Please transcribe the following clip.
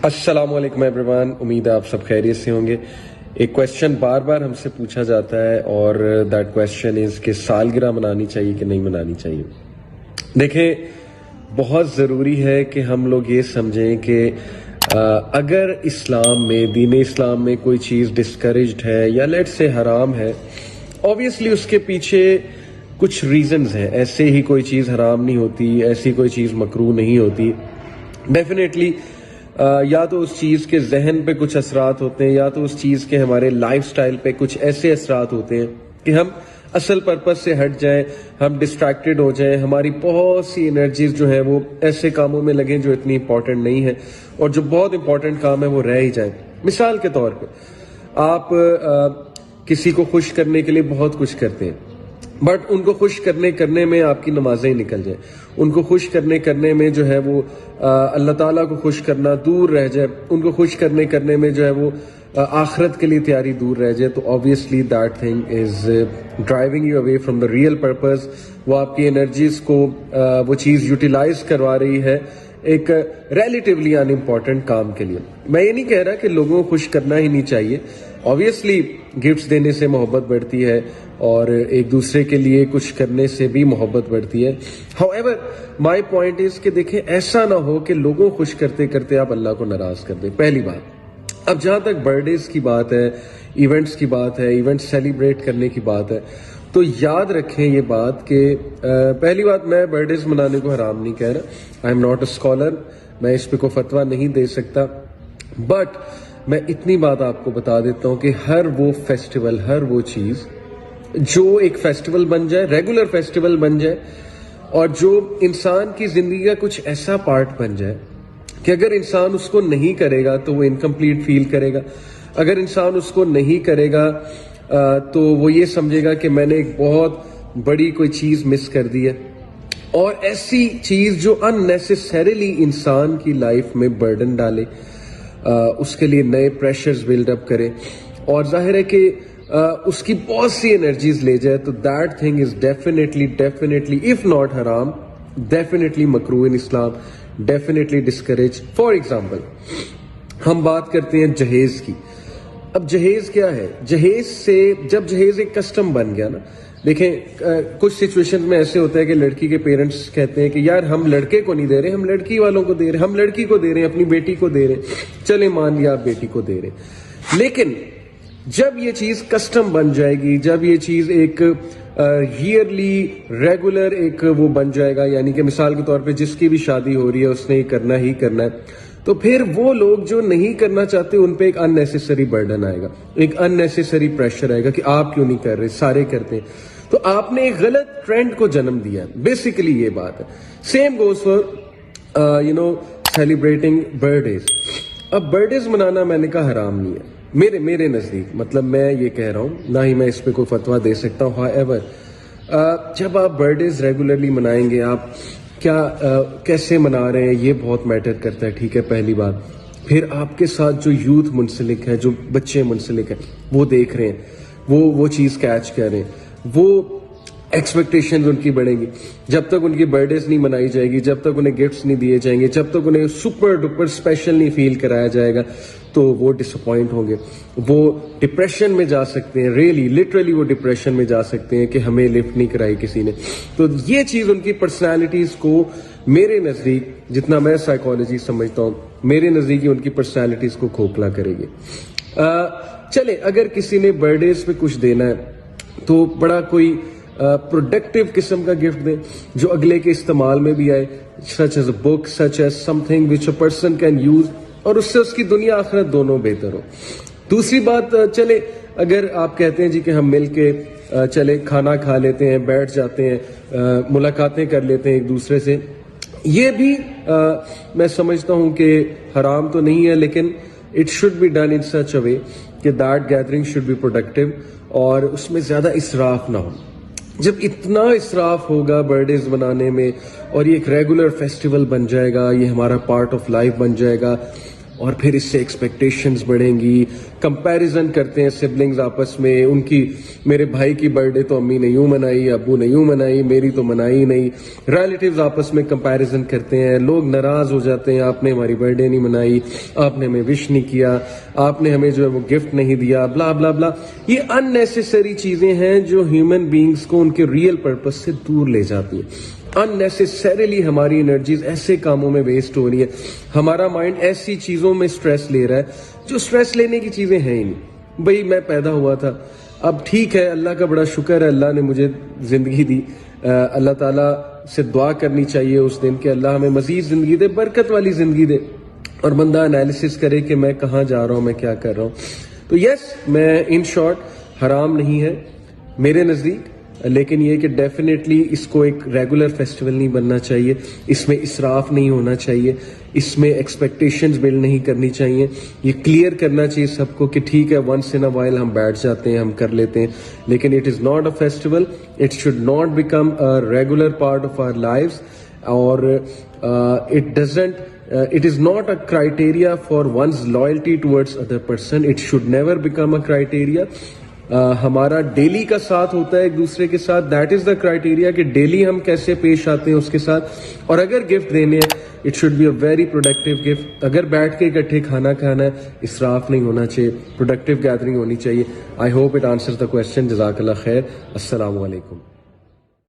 السلام ایوریون، امید ہے آپ سب خیریت سے ہوں گے۔ ایک کویشچن بار بار ہم سے پوچھا جاتا ہے اور دیٹ کویشچن از کہ سالگرہ منانی چاہیے کہ نہیں منانی چاہیے۔ دیکھیں، بہت ضروری ہے کہ ہم لوگ یہ سمجھیں کہ اگر اسلام میں، دین اسلام میں کوئی چیز ڈسکریجڈ ہے یا لیٹ سے حرام ہے، اوبیسلی اس کے پیچھے کچھ ریزنز ہیں۔ ایسے ہی کوئی چیز حرام نہیں ہوتی، ایسی کوئی چیز مکروہ نہیں ہوتی۔ ڈیفینیٹلی یا تو اس چیز کے ذہن پہ کچھ اثرات ہوتے ہیں، یا تو اس چیز کے ہمارے لائف سٹائل پہ کچھ ایسے اثرات ہوتے ہیں کہ ہم اصل پرپس سے ہٹ جائیں، ہم ڈسٹریکٹڈ ہو جائیں، ہماری بہت سی انرجیز جو ہیں وہ ایسے کاموں میں لگیں جو اتنی امپورٹنٹ نہیں ہے، اور جو بہت امپورٹنٹ کام ہے وہ رہ ہی جائیں۔ مثال کے طور پہ آپ کسی کو خوش کرنے کے لیے بہت کچھ کرتے ہیں، بٹ ان کو خوش کرنے میں آپ کی نمازیں نکل جائیں، ان کو خوش کرنے میں جو ہے وہ اللہ تعالیٰ کو خوش کرنا دور رہ جائے، ان کو خوش کرنے میں جو ہے وہ آخرت کے لیے تیاری دور رہ جائے، تو obviously that thing is driving you away from the real purpose۔ وہ آپ کی انرجیز کو وہ چیز یوٹیلائز کروا رہی ہے ایک ریلیٹیولی ان امپورٹنٹ کام کے لیے۔ میں یہ نہیں کہہ رہا کہ لوگوں کو خوش کرنا ہی نہیں چاہیے، obviously گفٹس دینے سے محبت بڑھتی ہے اور ایک دوسرے کے لیے کچھ کرنے سے بھی محبت بڑھتی ہے۔ however my point is کہ دیکھیں، ایسا نہ ہو کہ لوگوں خوش کرتے کرتے آپ اللہ کو ناراض کر دیں، پہلی بات۔ اب جہاں تک برتھ ڈیز کی بات ہے، ایونٹس کی بات ہے، ایونٹس سیلیبریٹ کرنے کی بات ہے، تو یاد رکھیں یہ بات کہ پہلی بات، میں برتھ ڈیز منانے کو حرام نہیں کہہ رہا، I am not a scholar, میں اس پہ کوئی فتویٰ نہیں دے سکتا، بٹ میں اتنی بات آپ کو بتا دیتا ہوں کہ ہر وہ فیسٹیول، ہر وہ چیز جو ایک فیسٹیول بن جائے، ریگولر فیسٹیول بن جائے، اور جو انسان کی زندگی کا کچھ ایسا پارٹ بن جائے کہ اگر انسان اس کو نہیں کرے گا تو وہ انکمپلیٹ فیل کرے گا، اگر انسان اس کو نہیں کرے گا تو وہ یہ سمجھے گا کہ میں نے ایک بہت بڑی کوئی چیز مس کر دی ہے، اور ایسی چیز جو اننیسیسریلی انسان کی لائف میں برڈن ڈالے، اس کے لیے نئے پریشرز بلڈ اپ کرے، اور ظاہر ہے کہ اس کی بہت سی انرجیز لے جائے، تو that thing is definitely if not حرام، ڈیفینیٹلی مکروہ ان اسلام، ڈیفینیٹلی ڈسکریج۔ فار ایگزامپل ہم بات کرتے ہیں جہیز کی۔ اب جہیز کیا ہے؟ جہیز سے جب جہیز ایک کسٹم بن گیا نا، دیکھیں کچھ سچویشن میں ایسے ہوتا ہے کہ لڑکی کے پیرنٹس کہتے ہیں کہ یار ہم لڑکے کو نہیں دے رہے، ہم لڑکی والوں کو دے رہے، ہم لڑکی کو دے رہے ہیں، اپنی بیٹی کو دے رہے، چلیں مان لیا آپ بیٹی کو دے رہے۔ لیکن جب یہ چیز کسٹم بن جائے گی، جب یہ چیز ایک ایئرلی ریگولر ایک وہ بن جائے گا، یعنی کہ مثال کے طور پہ جس کی بھی شادی ہو رہی ہے اس نے یہ کرنا ہی کرنا ہے، تو پھر وہ لوگ جو نہیں کرنا چاہتے ان پہ ایک ان نیسیسری برڈن آئے گا، ایک ان نیسیسری پریشر آئے گا کہ آپ کیوں نہیں کر رہے، سارے کرتے ہیں، تو آپ نے ایک غلط ٹرینڈ کو جنم دیا ہے۔ بیسیکلی یہ بات ہے۔ Same goes for celebrating birthdays. اب برتھ ڈیز منانا میں نے کہا حرام نہیں ہے میرے نزدیک، مطلب میں یہ کہہ رہا ہوں، نہ ہی میں اس پہ کوئی فتویٰ دے سکتا ہوں۔ however جب آپ برتھ ڈیز ریگولرلی منائیں گے، آپ کیسے منا رہے ہیں یہ بہت میٹر کرتا ہے، ٹھیک ہے، پہلی بات۔ پھر آپ کے ساتھ جو یوتھ منسلک ہے، جو بچے منسلک ہیں، وہ دیکھ رہے ہیں، وہ چیز کیچ کر رہے ہیں، وہ ایکسپیکٹیشنز ان کی بڑھیں گی۔ جب تک ان کی برتھ ڈیز نہیں منائی جائے گی، جب تک انہیں گفٹس نہیں دیے جائیں گے، جب تک انہیں سپر ڈپر اسپیشل نہیں فیل کرایا جائے گا، تو وہ ڈس اپوائنٹ ہوں گے، وہ ڈپریشن میں جا سکتے ہیں، لٹرلی وہ ڈپریشن میں جا سکتے ہیں کہ ہمیں لفٹ نہیں کرائی کسی نے۔ تو یہ چیز ان کی پرسنالٹیز کو، میرے نزدیک جتنا میں سائیکالوجی سمجھتا ہوں، میرے نزدیک ان کی پرسنالٹیز کو کھوکھلا کرے گی۔ چلے اگر کسی نے برتھ ڈیز پہ کچھ دینا ہے تو بڑا کوئی پروڈکٹیو قسم کا گفٹ دیں جو اگلے کے استعمال میں بھی آئے، such as a book, such as some thing which a person can use, اور اس سے اس کی دنیا آخرت دونوں بہتر ہو۔ دوسری بات، چلے اگر آپ کہتے ہیں جی کہ ہم مل کے چلے کھانا کھا لیتے ہیں، بیٹھ جاتے ہیں، ملاقاتیں کر لیتے ہیں ایک دوسرے سے، یہ بھی میں سمجھتا ہوں کہ حرام تو نہیں ہے، لیکن it should be done in such a way کہ that gathering should be productive, اور اس میں زیادہ اسراف نہ ہو۔ جب اتنا اسراف ہوگا برتھ ڈیز منانے میں، اور یہ ایک ریگولر فیسٹیول بن جائے گا، یہ ہمارا پارٹ آف لائف بن جائے گا، اور پھر اس سے ایکسپیکٹیشنز بڑھیں گی. کمپیریزن کرتے ہیں سبلنگز آپس میں, ان کی میرے بھائی کی برتھ ڈے تو امی نے یوں منائی, ابو نے یوں منائی, میری تو منائی نہیں. ریلیٹیوز آپس میں کمپیریزن کرتے ہیں, لوگ ناراض ہو جاتے ہیں, آپ نے ہماری برتھ ڈے نہیں منائی, آپ نے ہمیں وش نہیں کیا, آپ نے ہمیں جو ہے وہ گفٹ نہیں دیا, بلا بلا بلا. یہ ان نیسیسری چیزیں ہیں جو ہیومن بینگز کو ان کے ریئل پرپس سے دور لے جاتی ہیں. ان نیسیسریلی ہماری انرجیز ایسے کاموں میں ویسٹ ہو رہی ہیں, ہمارا مائنڈ ایسی چیزوں میں سٹریس لے رہا ہے جو سٹریس لینے کی چیزیں ہیں ہی نہیں. بھئی میں پیدا ہوا تھا, اب ٹھیک ہے, اللہ کا بڑا شکر ہے, اللہ نے مجھے زندگی دی. اللہ تعالیٰ سے دعا کرنی چاہیے اس دن کہ اللہ ہمیں مزید زندگی دے, برکت والی زندگی دے, اور بندہ انالیسس کرے کہ میں کہاں جا رہا ہوں, میں کیا کر رہا ہوں. تو یس, میں ان شارٹ حرام نہیں ہے میرے نزدیک, لیکن یہ کہ ڈیفینیٹلی اس کو ایک ریگولر فیسٹیول نہیں بننا چاہیے, اس میں اسراف نہیں ہونا چاہیے, اس میں ایکسپیکٹیشنز بلڈ نہیں کرنی چاہیے. یہ کلیئر کرنا چاہیے سب کو کہ ٹھیک ہے, ونس ان اے وائل ہم بیٹھ جاتے ہیں, ہم کر لیتے ہیں, لیکن it is not a festival, it should not become a regular part of our lives, اور it is not a criteria for one's loyalty towards other person. It should never become a criteria. ہمارا daily کا ساتھ ہوتا ہے ایک دوسرے کے ساتھ, دیٹ از دا کرائٹیریا کہ ڈیلی ہم کیسے پیش آتے ہیں اس کے ساتھ. اور اگر گفٹ دینے ہیں, it should be a very productive gift. اگر بیٹھ کے اکٹھے کھانا کھانا ہے, اسراف نہیں ہونا چاہیے, پروڈکٹیو گیدرنگ ہونی چاہیے. I hope it answers the question. جزاک اللہ خیر. السلام علیکم.